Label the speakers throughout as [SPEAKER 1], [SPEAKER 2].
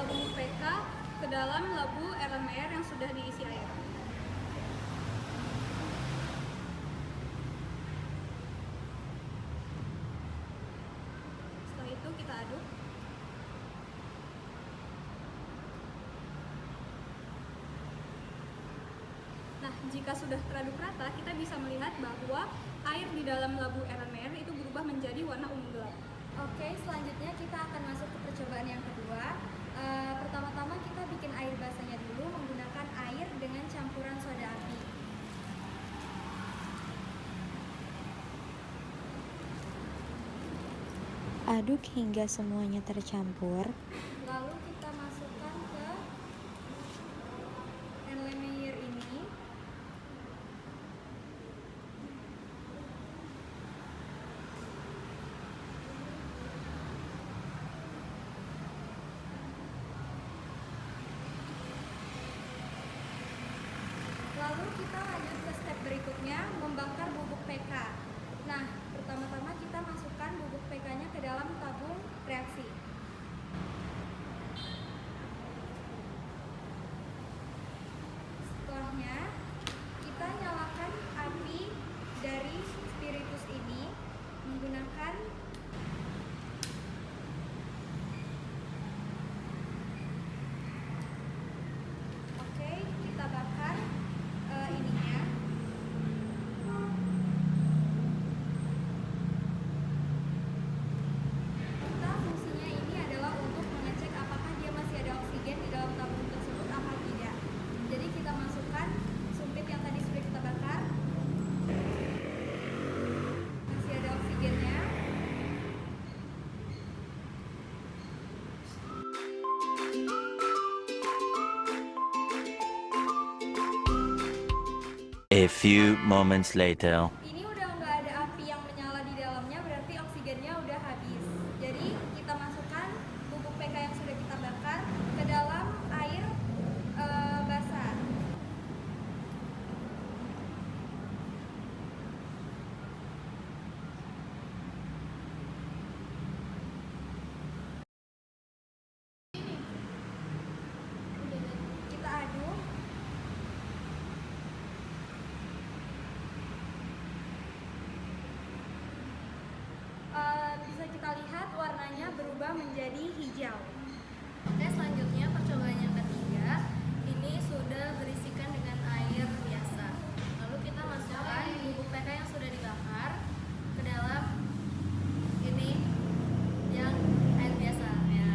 [SPEAKER 1] bubuk PK ke dalam labu RMR yang sudah diisi air. Setelah itu kita aduk. Nah, jika sudah teraduk rata, kita bisa melihat bahwa air di dalam labu RMR itu berubah menjadi warna ungu gelap.
[SPEAKER 2] Oke, selanjutnya kita akan masuk ke percobaan yang kedua. Pertama-tama kita bikin air basahnya dulu menggunakan air dengan campuran soda api.
[SPEAKER 3] Aduk hingga semuanya tercampur.
[SPEAKER 2] Lalu kita masukkan ke Erlenmeyer ini. Lalu kita lanjut ke step berikutnya, membakar bubuk PK. Nah, pertama-tama kita masukkan bubuk PK-nya ke dalam tabung reaksi. Setelahnya, kita nyalakan api dari spiritus ini menggunakan kita bakar ininya. Fungsinya ini adalah untuk mengecek apakah dia masih ada oksigen di dalam tabung tersebut apa tidak. Jadi kita masukkan sumpit yang tadi sudah kita bakar. Masih ada oksigennya.
[SPEAKER 4] A few moments later.
[SPEAKER 2] Ini udah nggak ada api yang menyala di dalamnya, berarti oksigennya udah habis. Jadi kita masukkan bubuk PK yang sudah kita bakar ke dalam air basah. Kita aduk. Bisa kita lihat warnanya berubah menjadi hijau. Oke, selanjutnya percobaan yang ketiga, ini sudah berisikan dengan air biasa. Lalu kita masukkan bubuk PK yang sudah dibakar ke dalam ini yang air biasa ya.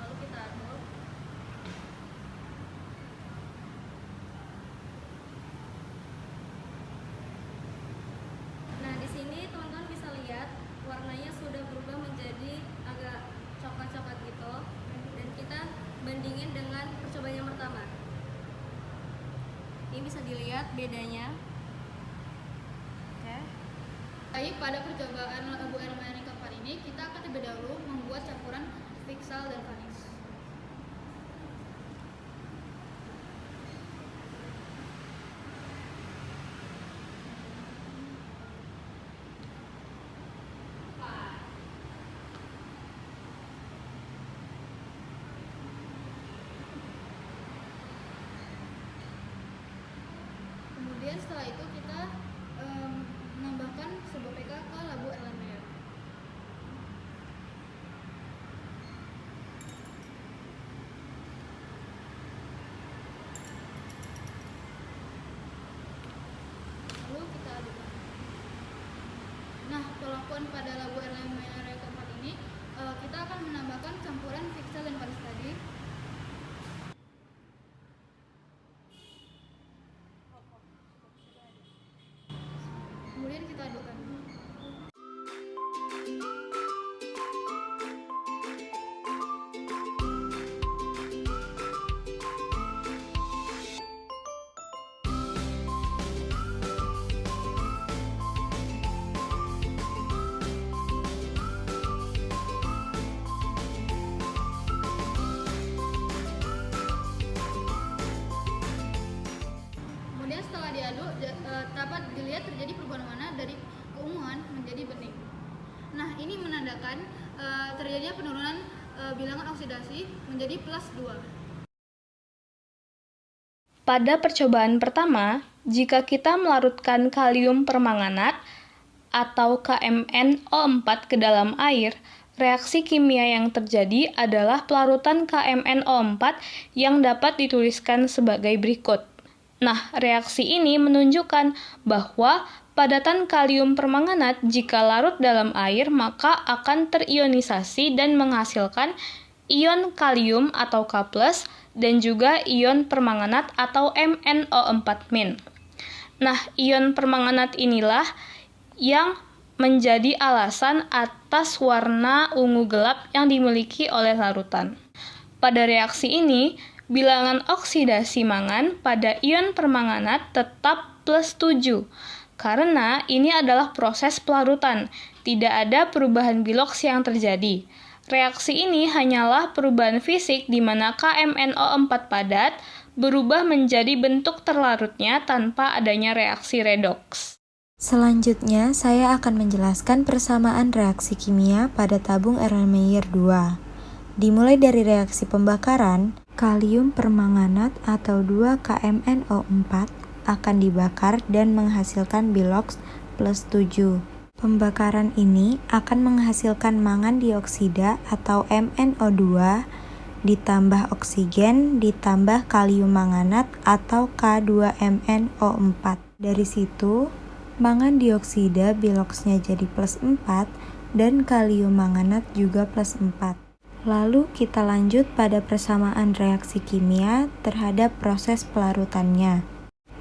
[SPEAKER 2] Lalu kita aduk. Nah, di sini teman-teman bisa lihat warnanya sudah berubah menjadi agak coklat-coklat gitu. Dan kita bandingin dengan percobaan yang pertama. Ini bisa dilihat bedanya. Oke.
[SPEAKER 5] Baik, pada percobaan labu RMR yang keempat ini, kita akan terlebih dahulu membuat campuran Fixal dan Vanix. Kemudian setelah itu kita menambahkan sebuah PK ke labu RMR. Lalu kita aduk. Nah, pelakuan pada labu RMR yang keempat ini, kita akan menambahkan campuran Fixal dan Vanix tadi. Kemudian kita adukkan. dilihat terjadi perubahan warna dari keunguan menjadi bening. Nah, ini menandakan terjadinya penurunan bilangan oksidasi menjadi +2.
[SPEAKER 1] Pada percobaan pertama, jika kita melarutkan kalium permanganat atau KMnO4 ke dalam air, reaksi kimia yang terjadi adalah pelarutan KMnO4 yang dapat dituliskan sebagai berikut. Nah, reaksi ini menunjukkan bahwa padatan kalium permanganat jika larut dalam air maka akan terionisasi dan menghasilkan ion kalium atau K+, dan juga ion permanganat atau MnO4-. Nah, ion permanganat inilah yang menjadi alasan atas warna ungu gelap yang dimiliki oleh larutan. Pada reaksi ini, bilangan oksidasi mangan pada ion permanganat tetap +7, karena ini adalah proses pelarutan, tidak ada perubahan biloks yang terjadi. Reaksi ini hanyalah perubahan fisik di mana KMnO4 padat berubah menjadi bentuk terlarutnya tanpa adanya reaksi redoks.
[SPEAKER 3] Selanjutnya, saya akan menjelaskan persamaan reaksi kimia pada tabung Erlenmeyer 2. Dimulai dari reaksi pembakaran, kalium permanganat atau 2KMnO4 akan dibakar dan menghasilkan biloks +7. Pembakaran ini akan menghasilkan mangan dioksida atau MnO2 ditambah oksigen ditambah kalium manganat atau K2MnO4. Dari situ, mangan dioksida biloksnya jadi +4 dan kalium manganat juga +4. Lalu kita lanjut pada persamaan reaksi kimia terhadap proses pelarutannya.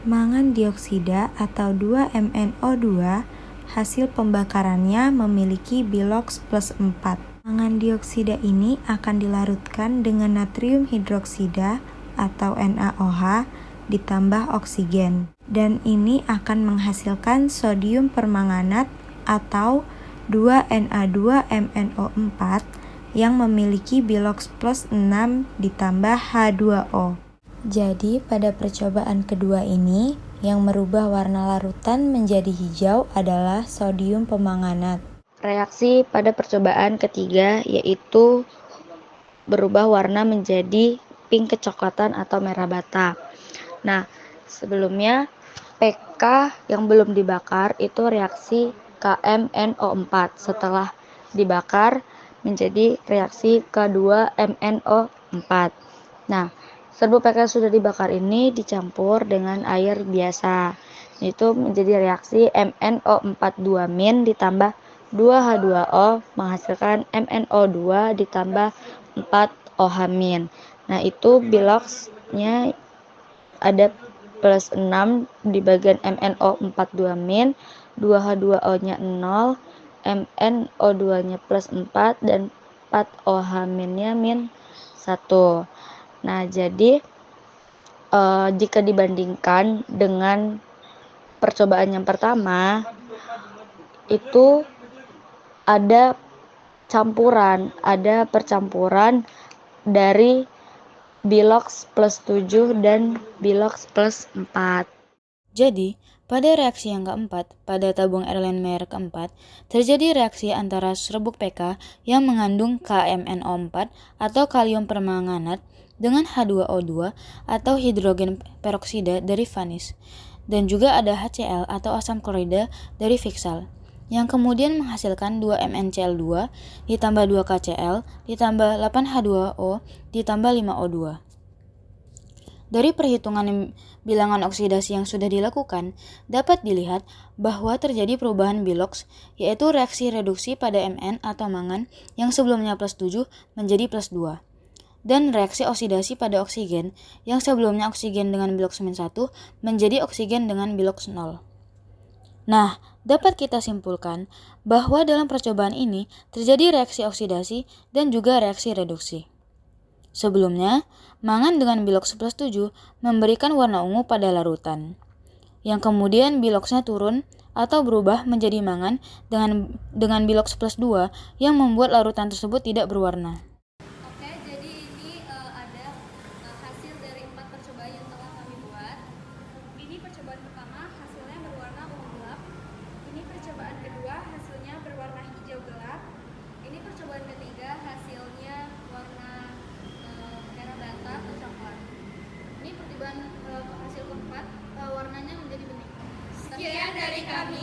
[SPEAKER 3] Mangan dioksida atau 2MnO2 hasil pembakarannya memiliki biloks +4. Mangan dioksida ini akan dilarutkan dengan natrium hidroksida atau NaOH ditambah oksigen. Dan ini akan menghasilkan sodium permanganat atau 2Na2MnO4 yang memiliki biloks +6 ditambah H2O. Jadi pada percobaan kedua ini, yang merubah warna larutan menjadi hijau adalah sodium permanganat.
[SPEAKER 6] Reaksi pada percobaan ketiga yaitu berubah warna menjadi pink kecoklatan atau merah bata. Nah, sebelumnya PK yang belum dibakar itu reaksi KMnO4. Setelah dibakar menjadi reaksi K2MnO4. Nah, serbuk PK yang sudah dibakar ini dicampur dengan air biasa. Itu menjadi reaksi MnO42- ditambah 2H2O menghasilkan MnO2 ditambah 4OH-. Nah, itu biloksnya ada +6 di bagian MnO42-, 2H2O-nya 0, MnO2-nya +4 dan 4OH-nya -1. Nah, jadi jika dibandingkan dengan percobaan yang pertama, itu ada percampuran dari biloks +7 dan biloks +4.
[SPEAKER 7] Jadi, pada reaksi yang keempat, pada tabung Erlenmeyer keempat, terjadi reaksi antara serbuk PK yang mengandung KMnO4 atau kalium permanganat dengan H2O2 atau hidrogen peroksida dari Vanis, dan juga ada HCl atau asam klorida dari Fiksal, yang kemudian menghasilkan 2MnCl2 ditambah 2KCl ditambah 8H2O ditambah 5O2. Dari perhitungan bilangan oksidasi yang sudah dilakukan, dapat dilihat bahwa terjadi perubahan biloks, yaitu reaksi reduksi pada Mn atau mangan yang sebelumnya +7 menjadi +2. Dan reaksi oksidasi pada oksigen yang sebelumnya oksigen dengan biloks -1 menjadi oksigen dengan biloks 0. Nah, dapat kita simpulkan bahwa dalam percobaan ini terjadi reaksi oksidasi dan juga reaksi reduksi. Sebelumnya, mangan dengan biloks +7 memberikan warna ungu pada larutan, yang kemudian biloksnya turun atau berubah menjadi mangan dengan biloks +2 yang membuat larutan tersebut tidak berwarna.
[SPEAKER 2] Oke, jadi ini ada hasil dari 4 percobaan yang telah kami buat.
[SPEAKER 1] Ini percobaan pertama, hasilnya berwarna ungu
[SPEAKER 2] kami